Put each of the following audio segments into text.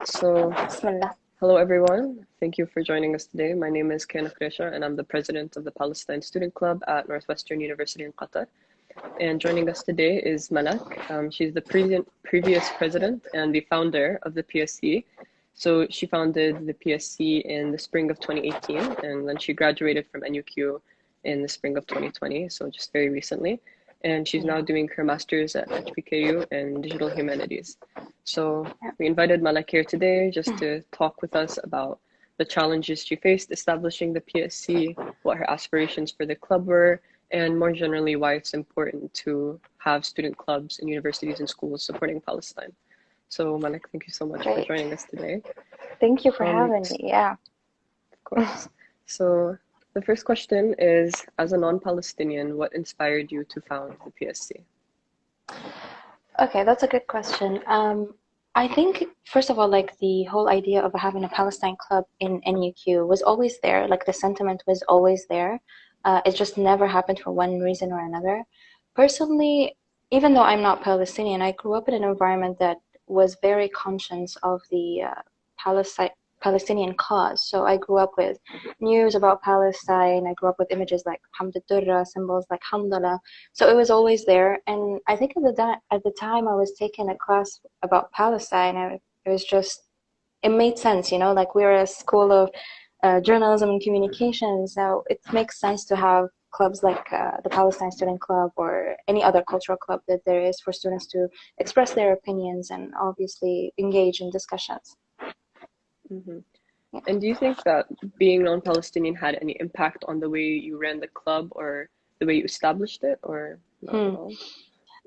So, Bismillah. hello everyone. Thank you for joining us today. My name is Ken Kresha and I'm the president of the Palestine Student Club at Northwestern University in Qatar. And joining us today is Malak. She's the previous president and the founder of the PSC. So she founded the PSC in the spring of 2018, and then she graduated from NUQ in the spring of 2020, so just very recently. And she's now doing her master's at HBKU in digital humanities. So we invited Malak here today just to talk with us about the challenges she faced establishing the PSC, what her aspirations for the club were, and more generally why it's important to have student clubs in universities and schools supporting Palestine. So Malak, thank you so much for Great. joining us today. Thank you for Of having me. Yeah. course. So the first question is, as a non-Palestinian, what inspired you to found the PSC? Okay, that's a good question. I think, first of all, like the whole idea of having a Palestine club in NUQ was always there. Like the sentiment was always there. It just never happened for one reason or another. Personally, even though I'm not Palestinian, I grew up in an environment that was very conscious of the Palestinian cause. So I grew up with news about Palestine. I grew up with images like Hamdulillah, symbols like Hamdallah. So it was always there. And I think at the time I was taking a class about Palestine, it was just, it made sense, you know, like we're a school of journalism and communication. So it makes sense to have clubs like the Palestine Student Club or any other cultural club that there is for students to express their opinions and obviously engage in discussions. Mm-hmm. Yeah. And do you think that being non-Palestinian had any impact on the way you ran the club or the way you established it, or not at all?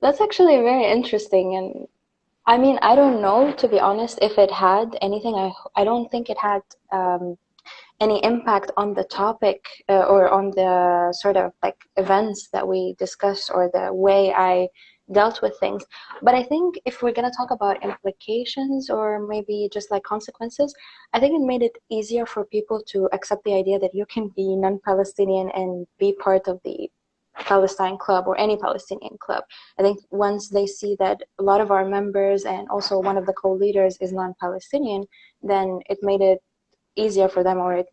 That's actually very interesting. And I mean, I don't know, to be honest, if it had anything. I don't think it had any impact on the topic or on the sort of like events that we discussed or the way I dealt with things. But I think if we're going to talk about implications or maybe just like consequences, I think it made it easier for people to accept the idea that you can be non-Palestinian and be part of the Palestine club or any Palestinian club. I think once they see that a lot of our members and also one of the co-leaders is non-Palestinian, then it made it easier for them, or it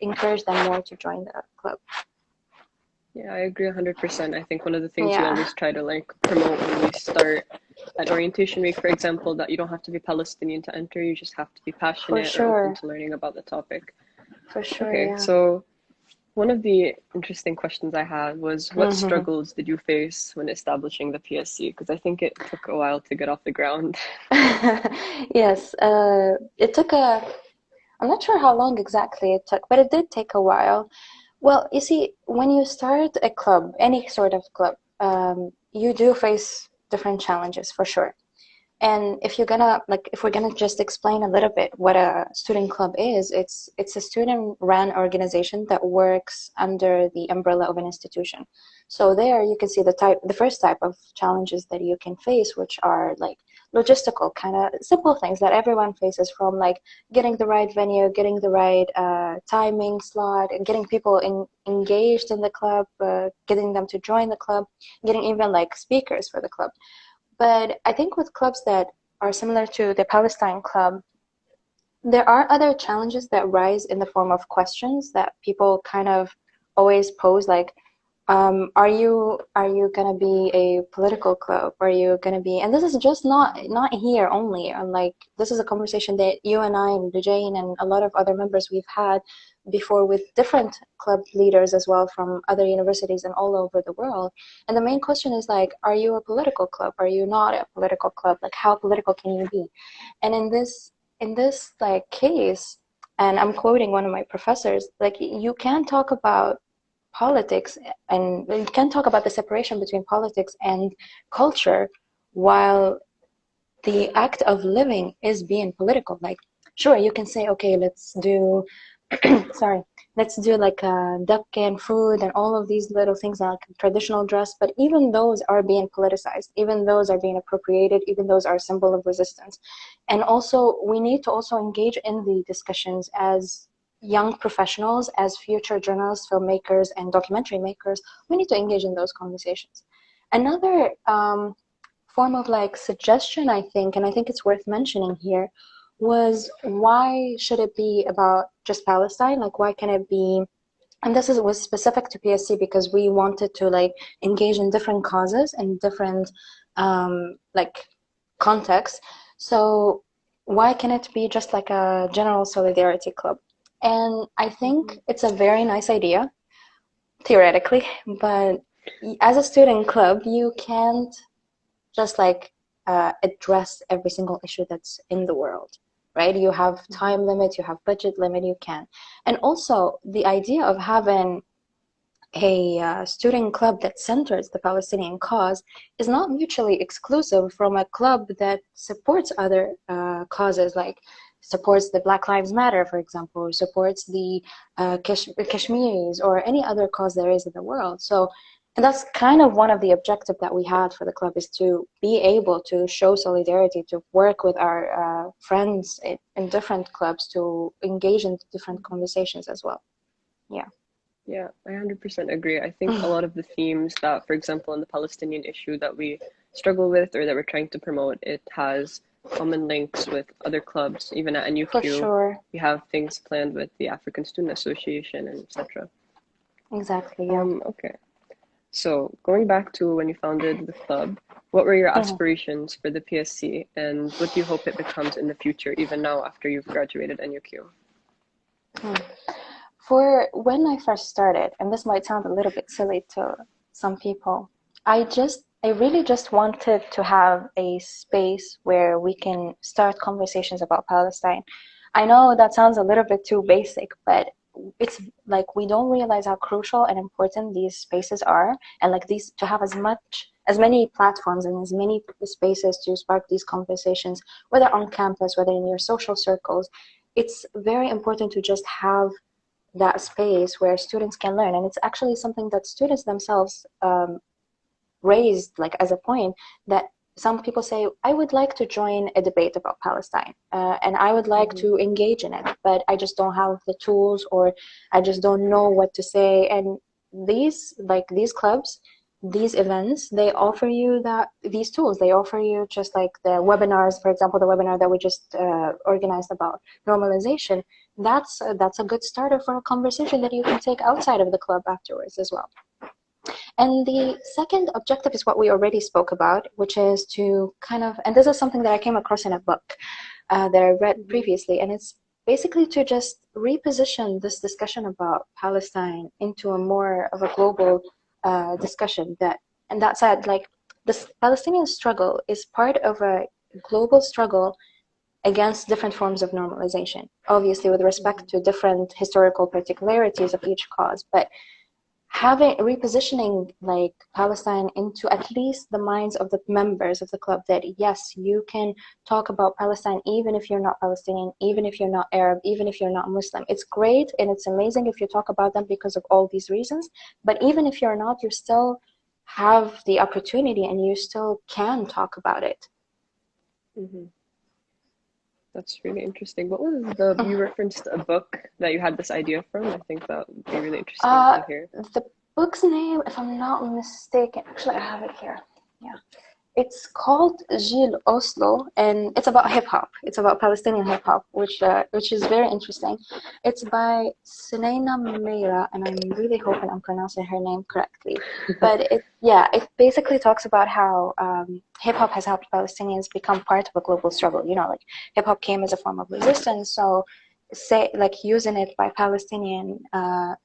encouraged them more to join the club. Yeah, I agree 100%. I think one of the things we Yeah, always try to like promote when we start at orientation week, for example, that you don't have to be Palestinian to enter, you just have to be for passionate or open sure. to learning about the topic. For sure, Okay, yeah. so one of the interesting questions I had was what Hmm. struggles did you face when establishing the PSC? Because I think it took a while to get off the ground. Yes, it took I'm not sure how long exactly it took, but it did take a while. Well, you see, when you start a club, any sort of club, you do face different challenges for sure. And if we're gonna just explain a little bit what a student club is, it's a student-run organization that works under the umbrella of an institution. So there you can see the first type of challenges that you can face, which are like logistical kind of simple things that everyone faces, from like getting the right venue, getting the right timing slot, and getting people engaged in the club, getting them to join the club, getting even like speakers for the club. But I think with clubs that are similar to the Palestine Club, there are other challenges that rise in the form of questions that people kind of always pose, like, are you gonna be a political club? Are you gonna be? And this is just not here only. And like this is a conversation that you and I and Jane and a lot of other members we've had before with different club leaders as well from other universities and all over the world. And the main question is like, are you a political club? Are you not a political club? Like, how political can you be? And in this like case, and I'm quoting one of my professors, like you can talk about politics and you can talk about the separation between politics and culture while the act of living is being political. Like, sure, you can say, okay, let's do sorry, let's do like duck and food and all of these little things like traditional dress, but even those are being politicized, even those are being appropriated, even those are a symbol of resistance. And also we need to also engage in the discussions as young professionals, as future journalists, filmmakers, and documentary makers. We need to engage in those conversations. Another form of like suggestion, I think, and I think it's worth mentioning here, was why should it be about just Palestine? Like, why can it be? And this was specific to PSC because we wanted to like engage in different causes and different like contexts. So why can it be just like a general solidarity club? And I think it's a very nice idea, theoretically, but as a student club, you can't just like address every single issue that's in the world, right? You have time limit, you have budget limit, you can. And also the idea of having a student club that centers the Palestinian cause is not mutually exclusive from a club that supports other causes, like supports the Black Lives Matter, for example, or supports the Kashmiris or any other cause there is in the world. So, and that's kind of one of the objectives that we had for the club, is to be able to show solidarity, to work with our friends in different clubs, to engage in different conversations as well. Yeah. Yeah, I 100% agree. I think a lot of the themes that, for example, in the Palestinian issue that we struggle with or that we're trying to promote, it has common links with other clubs. Even at NUQ, For sure. we have things planned with the African Student Association and etc. Exactly, yeah. Okay. So going back to when you founded the club, what were your aspirations for the PSC and what do you hope it becomes in the future, even now after you've graduated NUQ? For when I first started, and this might sound a little bit silly to some people, I really just wanted to have a space where we can start conversations about Palestine. I know that sounds a little bit too basic, but it's like we don't realize how crucial and important these spaces are, and like these, to have as many platforms and as many spaces to spark these conversations, whether on campus, whether in your social circles. It's very important to just have that space where students can learn, and it's actually something that students themselves raised like as a point, that some people say, I would like to join a debate about Palestine and I would like to engage in it, but I just don't have the tools, or I just don't know what to say. And these clubs, these events, they offer you these tools. They offer you, just like the webinars, for example, the webinar that we just organized about normalization. That's a good starter for a conversation that you can take outside of the club afterwards as well. And the second objective is what we already spoke about, which is to kind of, and this is something that I came across in a book that I read previously, and it's basically to just reposition this discussion about Palestine into a more of a global discussion. And that said, like, this Palestinian struggle is part of a global struggle against different forms of normalization, obviously with respect to different historical particularities of each cause, but repositioning like Palestine into at least the minds of the members of the club, that yes, you can talk about Palestine even if you're not Palestinian, even if you're not Arab, even if you're not Muslim. It's great and it's amazing if you talk about them because of all these reasons, but even if you're not, you still have the opportunity and you still can talk about it. That's really interesting. What was you referenced a book that you had this idea from? I think that would be really interesting to hear. The book's name, if I'm not mistaken, actually I have it here. Yeah. It's called Gil Oslo, and it's about hip hop. It's about Palestinian hip hop, which is very interesting. It's by Sunaina Meira, and I'm really hoping I'm pronouncing her name correctly. But it basically talks about how hip hop has helped Palestinians become part of a global struggle. You know, like hip hop came as a form of resistance, so using it by Palestinian, by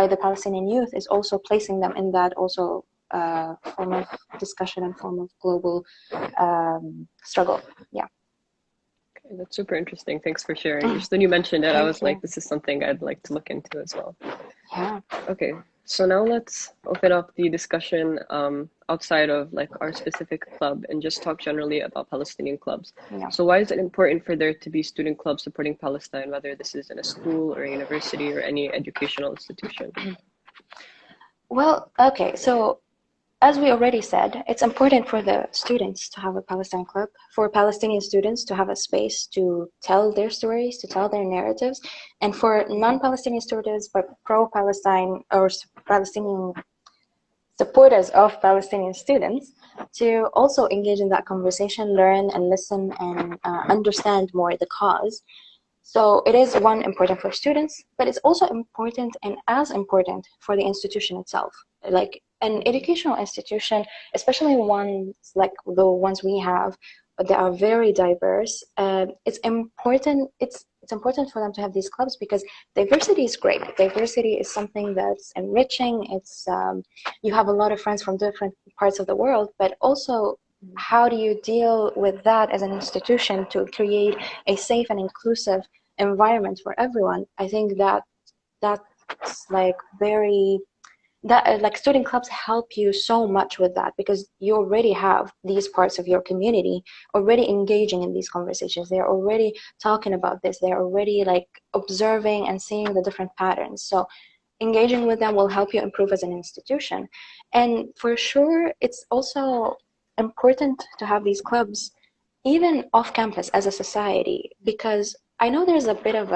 the Palestinian youth, is also placing them in that also form of discussion and form of global struggle. Yeah. Okay, that's super interesting. Thanks for sharing. Just when you mentioned it, I was like, this is something I'd like to look into as well. Yeah. Okay, so now let's open up the discussion outside of like our specific club and just talk generally about Palestinian clubs. Yeah. So why is it important for there to be student clubs supporting Palestine, whether this is in a school or a university or any educational institution? Well, okay, so as we already said, it's important for the students to have a Palestine club, for Palestinian students to have a space to tell their stories, to tell their narratives, and for non-Palestinian students, but pro-Palestine or Palestinian supporters of Palestinian students, to also engage in that conversation, learn and listen and understand more the cause. So it is one important for students, but it's also important and as important for the institution itself. Like an educational institution, especially ones like the ones we have, that are very diverse. It's important. It's important for them to have these clubs because diversity is great. Diversity is something that's enriching. It's you have a lot of friends from different parts of the world, but also how do you deal with that as an institution to create a safe and inclusive environment for everyone? I think that's like very that like student clubs help you so much with that because you already have these parts of your community already engaging in these conversations. They're already talking about this. They're already like observing and seeing the different patterns. So engaging with them will help you improve as an institution. And for sure, it's also important to have these clubs even off campus as a society, because I know there's a bit of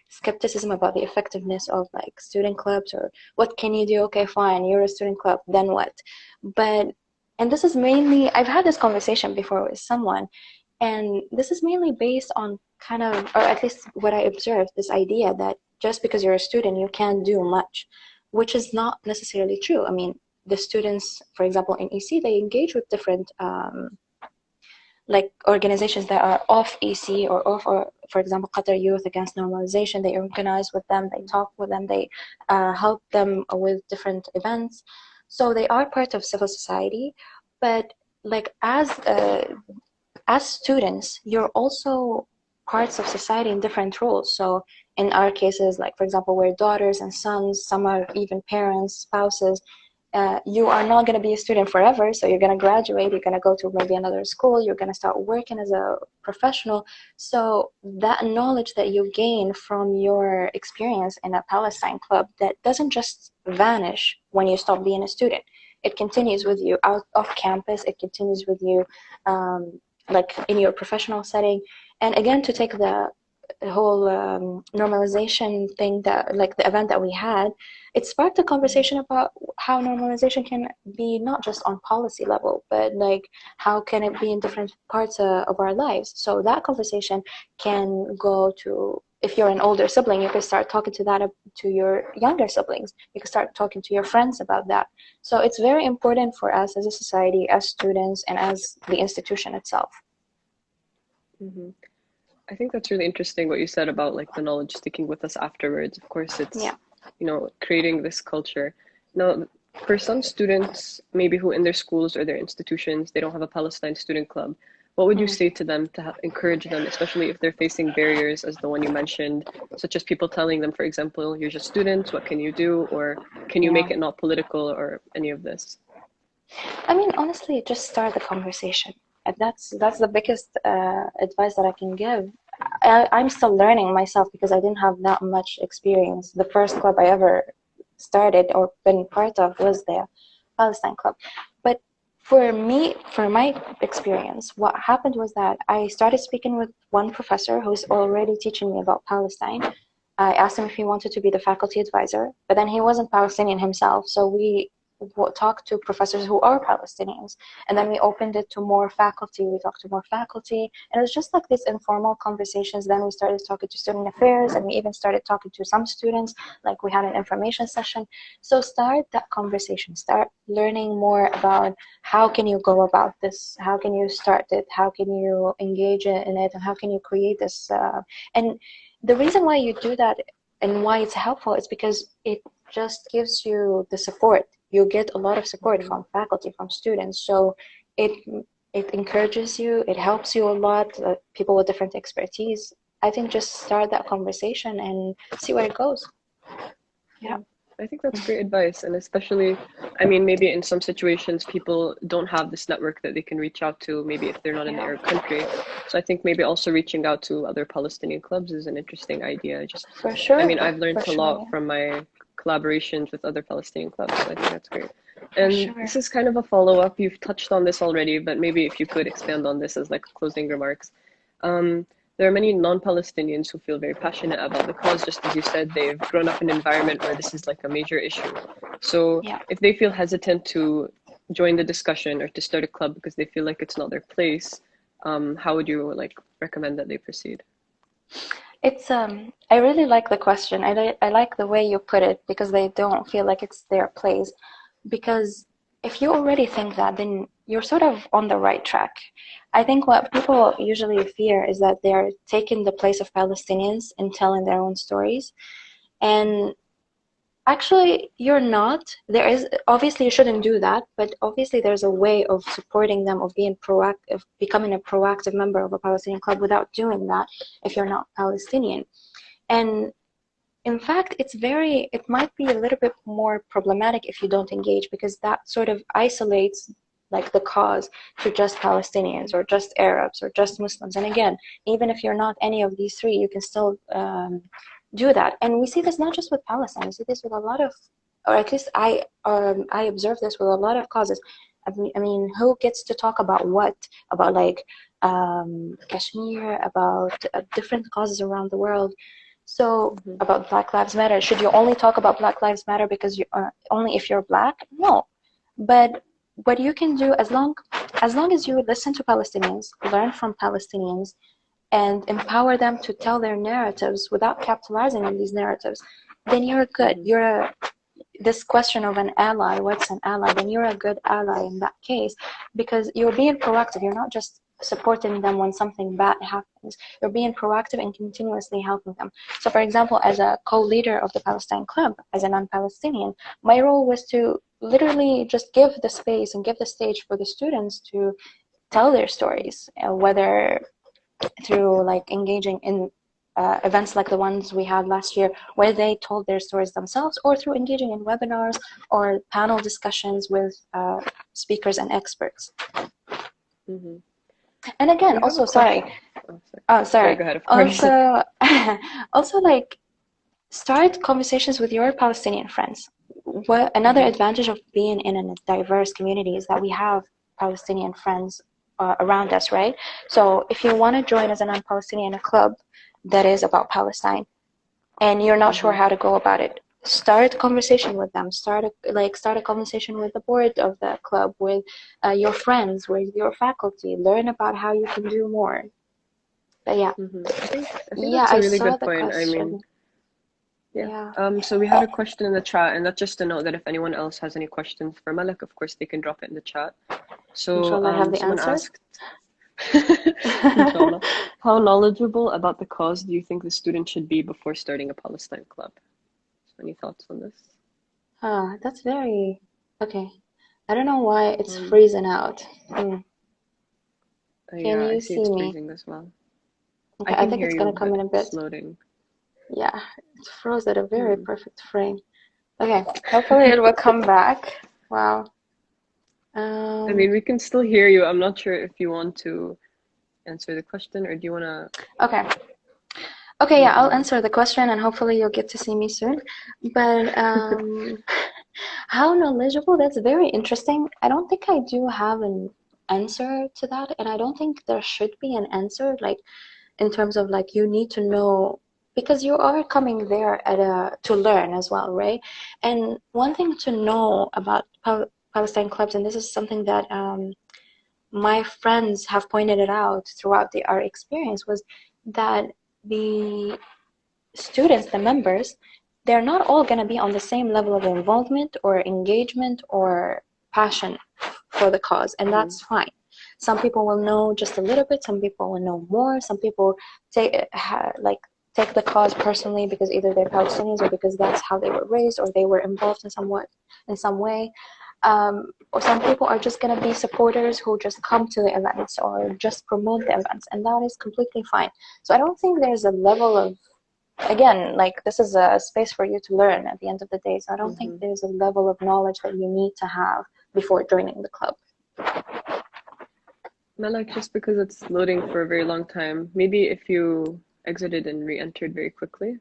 skepticism about the effectiveness of like student clubs or what can you do? Okay, fine, you're a student club, then what? But, and this is mainly, I've had this conversation before with someone, and this is mainly based on kind of, or at least what I observed, this idea that just because you're a student, you can't do much, which is not necessarily true. I mean, the students, for example, in EC, they engage with different like organizations that are off EC or off, or for example, Qatar Youth Against Normalization. They organize with them, they talk with them, they help them with different events. So they are part of civil society, but like as students, you're also parts of society in different roles. So in our cases, like for example, we're daughters and sons, some are even parents, spouses. You are not going to be a student forever, so you're going to graduate, you're going to go to maybe another school, you're going to start working as a professional. So that knowledge that you gain from your experience in a Palestine club, that doesn't just vanish when you stop being a student. It continues with you out off campus, it continues with you like in your professional setting. And again, to take the whole normalization thing, that like the event that we had, it sparked a conversation about how normalization can be not just on policy level, but like how can it be in different parts of our lives. So that conversation can go to, if you're an older sibling, you can start talking to that to your younger siblings. You can start talking to your friends about that. So it's very important for us as a society, as students, and as the institution itself. Mm-hmm. I think that's really interesting what you said about like the knowledge sticking with us afterwards. Of course, it's, you know, creating this culture. Now, for some students, maybe who in their schools or their institutions, they don't have a Palestine student club, what would you say to them to encourage them, especially if they're facing barriers as the one you mentioned, such as people telling them, for example, you're just students, what can you do? Or can you make it not political or any of this? I mean, honestly, just start the conversation. And that's the biggest advice that I can give. I'm still learning myself because I didn't have that much experience. The first club I ever started or been part of was the Palestine club. But for me, for my experience, what happened was that I started speaking with one professor who's already teaching me about Palestine. I asked him if he wanted to be the faculty advisor, but then he wasn't Palestinian himself, so we talked to professors who are Palestinians, and then we opened it to more faculty. We talked to more faculty, and it was just like these informal conversations. Then we started talking to student affairs, and we even started talking to some students, like we had an information session. So start that conversation, start learning more about how can you go about this, how can you start it, how can you engage in it, and how can you create this. And the reason why you do that and why it's helpful is because it just gives you the support. You get a lot of support from faculty, from students. So it encourages you, it helps you a lot, people with different expertise. I think just start that conversation and see where it goes. Yeah. I think that's great advice. And especially, I mean, maybe in some situations, people don't have this network that they can reach out to, maybe if they're not in the Arab country. So I think maybe also reaching out to other Palestinian clubs is an interesting idea. Just, for sure. I mean, I've learned a lot from my collaborations with other Palestinian clubs, so I think that's great. And this is kind of a follow-up. You've touched on this already, but maybe if you could expand on this as like closing remarks. There are many non-Palestinians who feel very passionate about the cause. Just as you said, they've grown up in an environment where this is like a major issue. So if they feel hesitant to join the discussion or to start a club because they feel like it's not their place, how would you like recommend that they proceed? It's I really like the question. I like the way you put it because they don't feel like it's their place. Because if you already think that, then you're sort of on the right track. I think what people usually fear is that they're taking the place of Palestinians and telling their own stories. And actually, you're not. There is obviously you shouldn't do that, but obviously there's a way of supporting them, of being proactive, becoming a proactive member of a Palestinian club without doing that if you're not Palestinian. And in fact, it might be a little bit more problematic if you don't engage because that sort of isolates like the cause to just Palestinians or just Arabs or just Muslims. And again, even if you're not any of these three, you can still do that. And we see this not just with Palestine, we see this with a lot of, or at least I observe this with a lot of causes. I mean, who gets to talk about what? About like Kashmir, about different causes around the world. So about Black Lives Matter, should you only talk about Black Lives Matter because you only if you're Black? No, but what you can do as long as you listen to Palestinians, learn from Palestinians, and empower them to tell their narratives without capitalizing on these narratives, then you're good. This question of an ally, what's an ally? Then you're a good ally in that case because you're being proactive. You're not just supporting them when something bad happens. You're being proactive and continuously helping them. So for example, as a co-leader of the Palestine Club, as a non-Palestinian, my role was to literally just give the space and give the stage for the students to tell their stories, whether through like engaging in events like the ones we had last year where they told their stories themselves, or through engaging in webinars or panel discussions with speakers and experts. Mm-hmm. And again, also, sorry. Oh, sorry. Go ahead, of course. Also, like, start conversations with your Palestinian friends. Another advantage of being in a diverse community is that we have Palestinian friends around us, right? So if you want to join as a non-Palestinian club that is about Palestine, and you're not sure how to go about it, start a conversation with them. Start a conversation with the board of the club, with your friends, with your faculty. Learn about how you can do more. But yeah, I think that's a really good point. Question. So we had a question in the chat, and that's just to note that if anyone else has any questions for Malak, of course they can drop it in the chat. So Inshallah, I have the someone answers. asked, inshallah, how knowledgeable about the cause do you think the student should be before starting a Palestine club? So any thoughts on this? That's very okay. I don't know why it's freezing out. Can yeah, you I see see it's me? freezing as well. Okay, I think it's gonna come in a bit. It's loading. Yeah, it froze at a very perfect frame. Okay, hopefully it will come back. Wow. I mean, we can still hear you. I'm not sure if you want to answer the question or do you want to... Okay, yeah, I'll answer the question and hopefully you'll get to see me soon. But how knowledgeable? That's very interesting. I don't think I do have an answer to that, and I don't think there should be an answer, like in terms of like you need to know, because you are coming there to learn as well, right? And one thing to know about Palestine clubs, and this is something that my friends have pointed it out throughout our experience, was that the students, the members, they're not all going to be on the same level of involvement or engagement or passion for the cause, and that's fine. Some people will know just a little bit, some people will know more, some people take the cause personally because either they're Palestinians or because that's how they were raised or they were involved in some way. Or some people are just going to be supporters who just come to the events or just promote the events, and that is completely fine. So I don't think there's a level of, again, like this is a space for you to learn at the end of the day. So I don't think there's a level of knowledge that you need to have before joining the club. Malak, just because it's loading for a very long time, maybe if you exited and re-entered very quickly.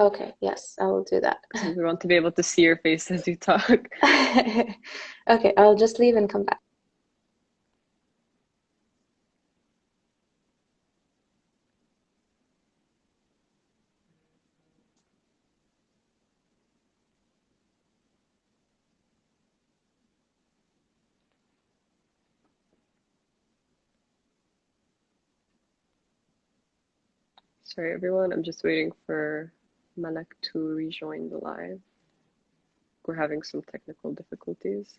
Okay, yes, I will do that. Because we want to be able to see your face as you talk. Okay, I'll just leave and come back. Sorry, everyone. I'm just waiting for Malak to rejoin the live. We're having some technical difficulties.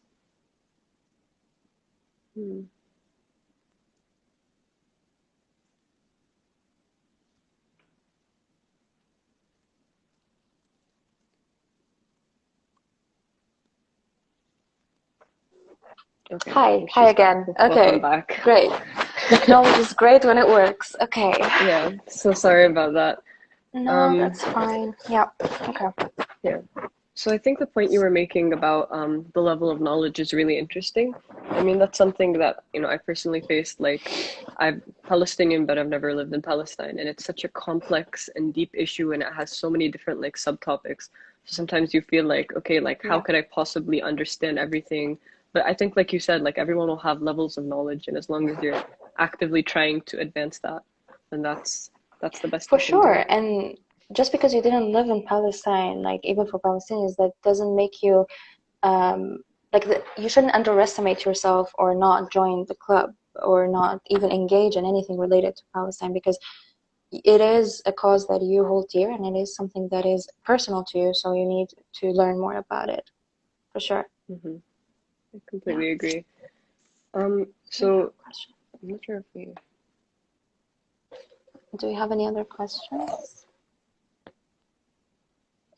Okay. Hi again. Okay. Welcome back. Great. Technology is great when it works. Okay. Yeah. So sorry about that. No, that's fine. Yeah. Okay. Yeah. So I think the point you were making about the level of knowledge is really interesting. I mean, that's something that, I personally faced. Like, I'm Palestinian, but I've never lived in Palestine, and it's such a complex and deep issue, and it has so many different like subtopics. So sometimes you feel like, okay, like how could I possibly understand everything? But I think, like you said, like everyone will have levels of knowledge, and as long as you're actively trying to advance that, then that's the best For you can do. sure. And just because you didn't live in Palestine, like even for Palestinians, that doesn't make you you shouldn't underestimate yourself or not join the club or not even engage in anything related to Palestine, because it is a cause that you hold dear and it is something that is personal to you, so you need to learn more about it, for sure. I completely agree. So I'm not sure if we... Do you have any other questions?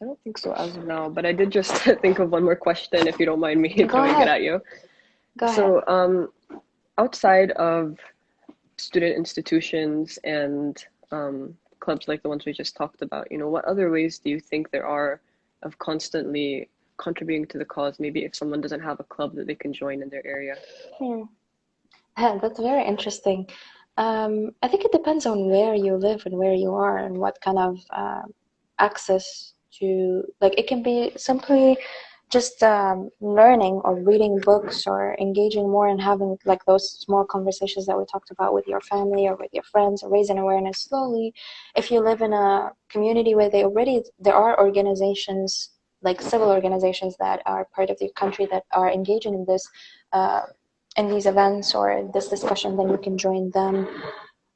I don't think so as of now, but I did just think of one more question, if you don't mind me throwing it at you. Go ahead. So, outside of student institutions and clubs like the ones we just talked about, what other ways do you think there are of constantly contributing to the cause? Maybe if someone doesn't have a club that they can join in their area. That's very interesting. I think it depends on where you live and where you are and what kind of access to, like, it can be simply just learning or reading books or engaging more and having like those small conversations that we talked about with your family or with your friends, or raising awareness slowly. If you live in a community where there are organizations, like civil organizations that are part of the country that are engaging in this in these events or this discussion, then you can join them.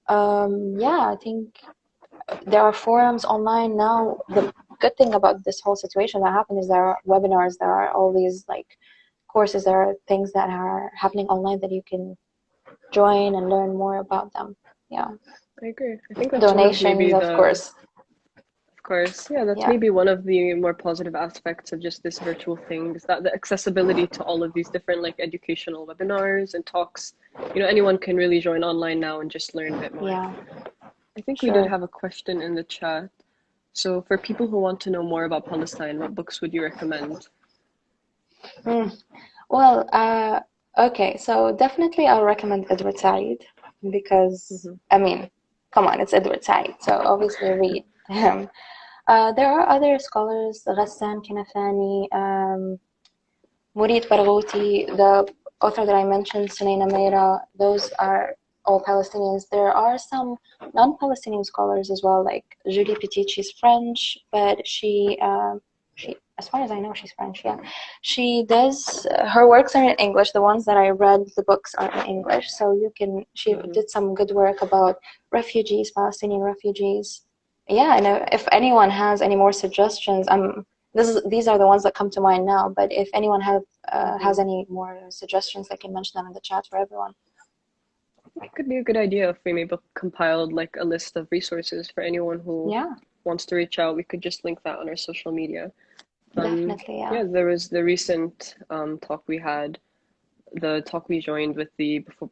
I think there are forums online now. The good thing about this whole situation that happened is there are webinars, there are all these like courses, there are things that are happening online that you can join and learn more about them. Yeah, I agree. I think that's donations, of course. Of course, yeah, that's maybe one of the more positive aspects of just this virtual thing, is that the accessibility to all of these different like educational webinars and talks. Anyone can really join online now and just learn a bit more. Yeah. I think we did have a question in the chat. So for people who want to know more about Palestine, what books would you recommend? Well, okay, so definitely I'll recommend Edward Said, because I mean, come on, it's Edward Said, so obviously read him. There are other scholars, Ghassan Kinafani, Murid Barghouti, the author that I mentioned, Sunaina Meira. Those are all Palestinians. There are some non-Palestinian scholars as well, like Julie Petit. She's French, but she, as far as I know, she's French. Yeah, she does. Her works are in English. The ones that I read, the books are in English, so you can. She did some good work about refugees, Palestinian refugees. Yeah, and if anyone has any more suggestions, these are the ones that come to mind now. But if anyone has any more suggestions, they can mention them in the chat for everyone. It could be a good idea if we maybe compiled like a list of resources for anyone who wants to reach out. We could just link that on our social media. Definitely, yeah. Yeah, there was the recent talk we had. The talk we joined with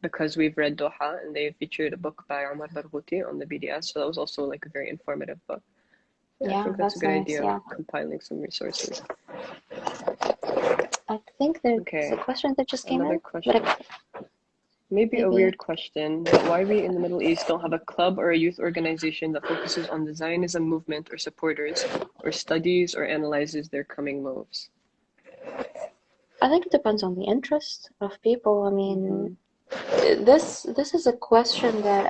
because we've read Doha, and they featured a book by Omar Barghouti on the BDS, so that was also like a very informative book. Yeah, I think that's a good idea, compiling some resources. I think there's a question that just came in. Question. Maybe a weird question, but why we in the Middle East don't have a club or a youth organization that focuses on the Zionism movement or supporters, or studies or analyzes their coming moves? I think it depends on the interest of people. I mean, this is a question that,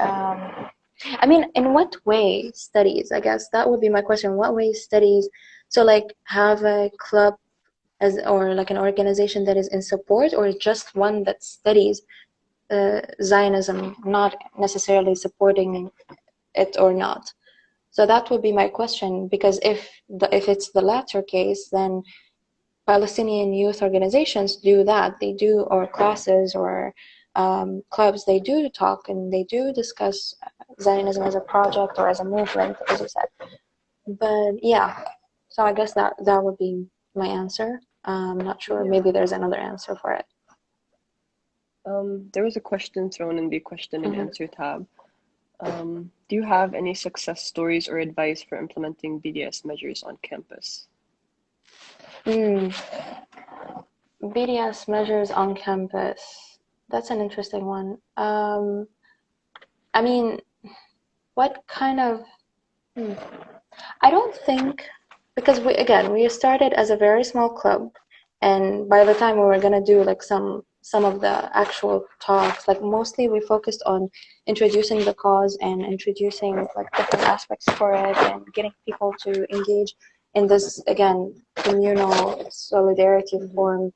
I mean, in what way studies? I guess that would be my question. What way studies? So like have a club or like an organization that is in support, or just one that studies Zionism, not necessarily supporting it or not. So that would be my question, because if it's the latter case, then Palestinian youth organizations do that. They do, or classes or clubs, they do talk and they do discuss Zionism as a project or as a movement, as you said. But yeah, so I guess that would be my answer. I'm not sure. Yeah. Maybe there's another answer for it. There was a question thrown in the question and answer tab. Do you have any success stories or advice for implementing BDS measures on campus? BDS measures on campus. That's an interesting one. I mean, what kind of... I don't think, because we started as a very small club, and by the time we were gonna do like some of the actual talks, like mostly we focused on introducing the cause and introducing like different aspects for it and getting people to engage in this, again, communal solidarity form.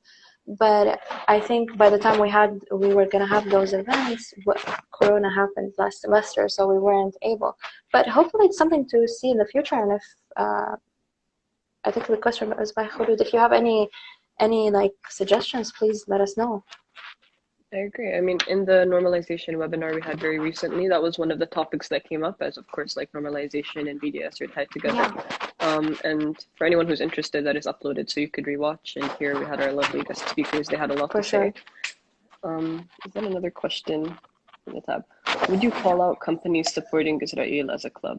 But I think by the time we were gonna have those events, Corona happened last semester, so we weren't able. But hopefully it's something to see in the future. And if I think the question was by Khulud, if you have any like suggestions, please let us know. I agree. I mean, in the normalization webinar we had very recently, that was one of the topics that came up, as of course, like normalization and BDS are tied together. Yeah. And for anyone who's interested, that is uploaded, so you could rewatch. And here we had our lovely guest speakers. They had a lot to say. Is that another question in the tab? Would you call out companies supporting Israel as a club?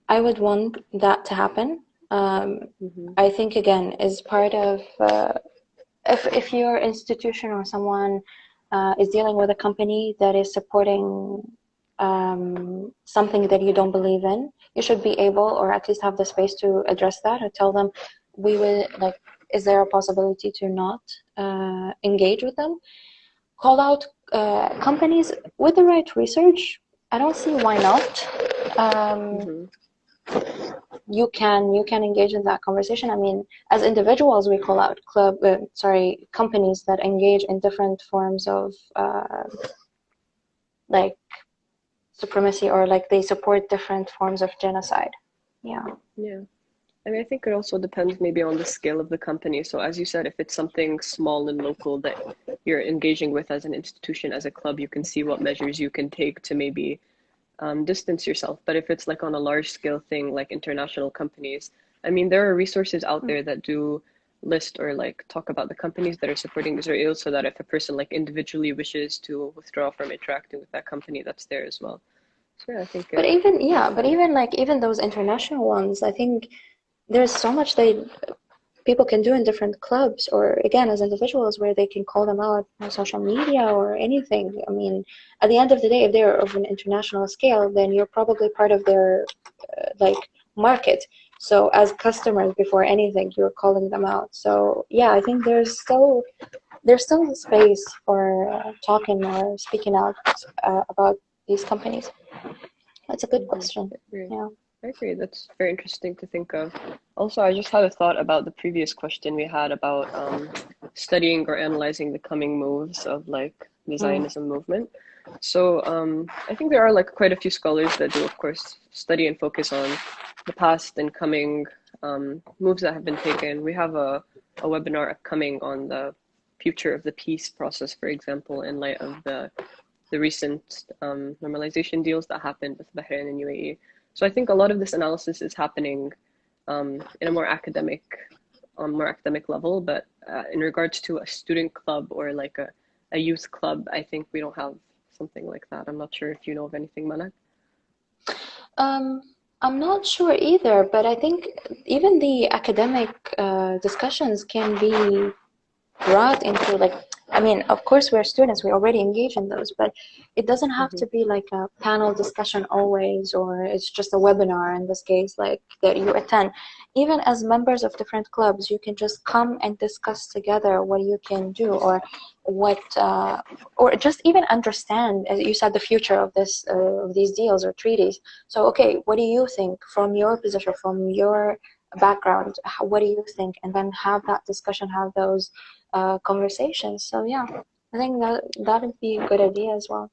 I would want that to happen. I think, again, is part of if your institution or someone is dealing with a company that is supporting something that you don't believe in, you should be able, or at least have the space to address that, or tell them, we will, like, is there a possibility to not engage with them? Call out companies with the right research. I don't see why not. You can engage in that conversation. I mean, as individuals, we call out companies that engage in different forms of like supremacy, or like they support different forms of genocide. Yeah. I mean, I think it also depends maybe on the scale of the company. So as you said, if it's something small and local that you're engaging with as an institution, as a club, you can see what measures you can take to maybe distance yourself. But if it's like on a large scale thing, like international companies, I mean, there are resources out there that do list or like talk about the companies that are supporting Israel, so that if a person like individually wishes to withdraw from interacting with that company, that's there as well. So yeah, I think. But even those international ones, I think there's so much people can do in different clubs, or again as individuals, where they can call them out on social media or anything. I mean, at the end of the day, if they're of an international scale, then you're probably part of their like market. So as customers, before anything, you're calling them out. So yeah, I think there's still space for talking or speaking out about these companies. That's a good question. Yeah. I agree. That's very interesting to think of. Also, I just had a thought about the previous question we had about studying or analyzing the coming moves of like the Zionism movement. So I think there are like quite a few scholars that do, of course, study and focus on the past and coming moves that have been taken. We have a webinar upcoming on the future of the peace process, for example, in light of the recent normalization deals that happened with Bahrain and UAE. So I think a lot of this analysis is happening in a more academic level, but in regards to a student club or like a youth club, I think we don't have something like that. I'm not sure if you know of anything, Malak. I'm not sure either, but I think even the academic discussions can be brought into, like, I mean, of course we're students, we already engage in those, but it doesn't have to be like a panel discussion always, or it's just a webinar in this case, like that you attend. Even as members of different clubs, you can just come and discuss together what you can do, or what, or just even understand, as you said, the future of this, of these deals or treaties. So, okay, what do you think from your position, from your background? What do you think? And then have that discussion, have those conversations. So yeah, I think that would be a good idea as well.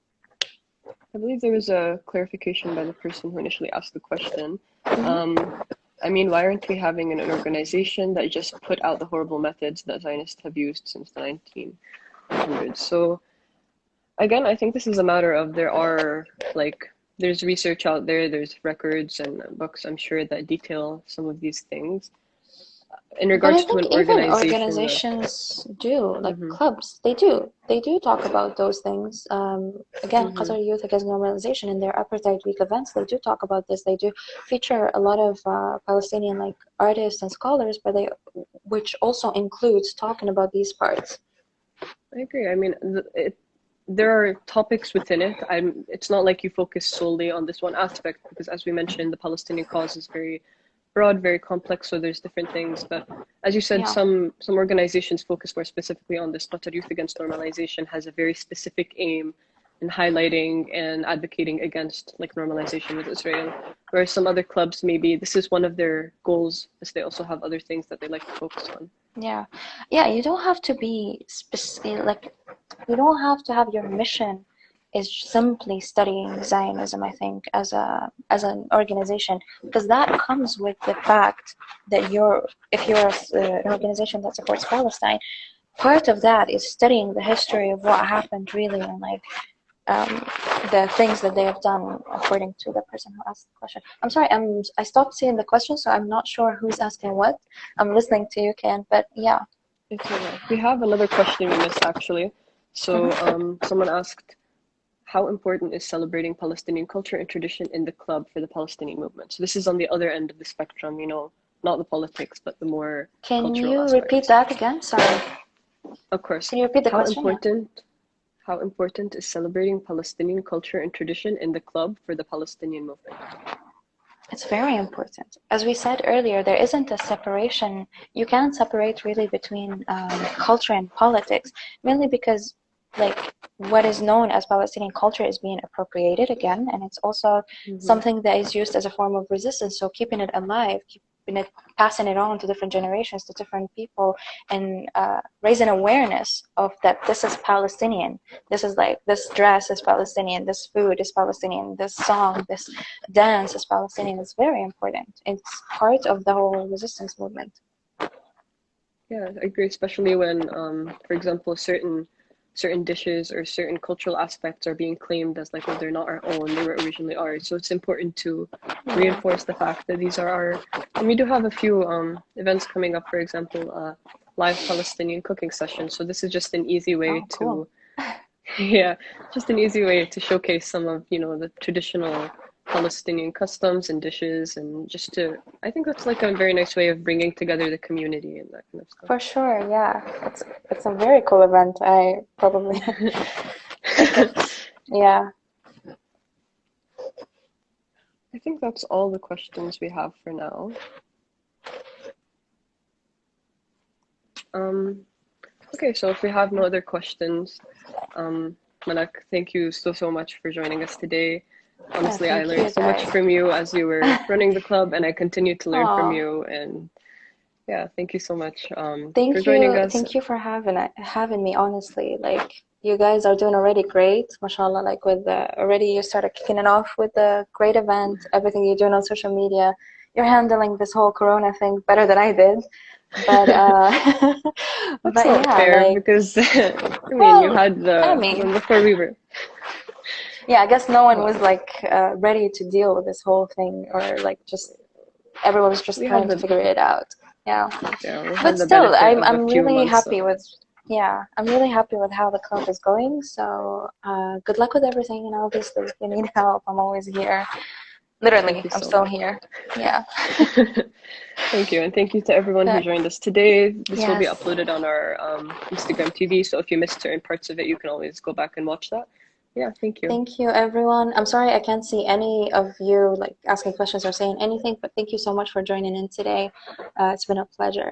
I believe there was a clarification by the person who initially asked the question. Mm-hmm. I mean, why aren't we having an organization that just put out the horrible methods that Zionists have used since the 1900s? So again, I think this is a matter of there's research out there, there's records and books, I'm sure, that detail some of these things. In But I regards to think an even organization that, organizations do, like hmm clubs, they do talk about those things. Again, hmm Qatar Youth Against Normalization in their Apartheid Week events, they do talk about this. They do feature a lot of Palestinian like artists and scholars, but which also includes talking about these parts. I agree. I mean, there are topics within it. It's not like you focus solely on this one aspect because, as we mentioned, the Palestinian cause is very broad, very complex. So there's different things. But as you said, Yeah. some organizations focus more specifically on this. Qatar Youth Against Normalization has a very specific aim in highlighting and advocating against like normalization with Israel, whereas some other clubs maybe this is one of their goals, as they also have other things that they like to focus on. Yeah, yeah, you don't have to be specific, like, you don't have to have your mission is simply studying Zionism, I think, as an organization, because that comes with the fact that if you're an organization that supports Palestine, part of that is studying the history of what happened really and like um, the things that they have done according to the person who asked the question. I'm sorry, I stopped seeing the question, so I'm not sure who's asking what. I'm listening to you, Ken, but yeah. It's okay. We have another question we missed actually. So Mm-hmm. someone asked, how important is celebrating Palestinian culture and tradition in the club for the Palestinian movement? So this is on the other end of the spectrum, not the politics, but the more Can cultural you repeat aspects. that again? Sorry. Of course, Can you repeat the how question? Yeah. important how important is celebrating Palestinian culture and tradition in the club for the Palestinian movement? It's very important. As we said earlier, there isn't a separation. You can't separate really between culture and politics, mainly because, like, what is known as Palestinian culture is being appropriated again, and it's also Mm-hmm. something that is used as a form of resistance. So keeping it alive, passing it on to different generations, to different people, and raising awareness of that this is Palestinian. This is like this dress is Palestinian, this food is Palestinian, this song, this dance is Palestinian. It's very important. It's part of the whole resistance movement. Yeah, I agree, especially when, for example, certain dishes or certain cultural aspects are being claimed as like, oh, they're not our own, they were originally ours. So it's important to Yeah. reinforce the fact that these are our, and we do have a few events coming up, for example, live Palestinian cooking sessions. So this is just an easy way Oh, cool. to, yeah, just an easy way to showcase some of, the traditional Palestinian customs and dishes, and just I think that's like a very nice way of bringing together the community and that kind of stuff. For sure, yeah. It's a very cool event. I probably like it. Yeah. I think that's all the questions we have for now. Um, okay, so if we have no other questions, Malak, thank you so much for joining us today. Yeah, Honestly, I thank you learned so much guys. from you as you were running the club, and I continue to learn from Oh, you. And yeah, thank you so much for joining us. thank you for having me, honestly. Like you guys are doing already great, mashallah, like with already you started kicking it off with the great event, everything you're doing on social media. You're handling this whole corona thing better than I did. But That's but not yeah, fair like because I mean you well, had I the mean, when before we were yeah, I guess no one was well like ready to deal with this whole thing or like just everyone was just we had trying to the figure it out. Yeah. we But had the still, benefit of a I'm few really months happy of with yeah, I'm really happy with how the club is going. So good luck with everything, and obviously if you need help, I'm always here. thank Literally, you I'm so still much. here. Yeah. Thank you, and thank you to everyone who But joined us today. This will be yes, uploaded on our Instagram TV, so if you missed certain parts of it, you can always go back and watch that. Yeah, thank you. thank you everyone. I'm sorry I can't see any of you like asking questions or saying anything, but thank you so much for joining in today. It's been a pleasure.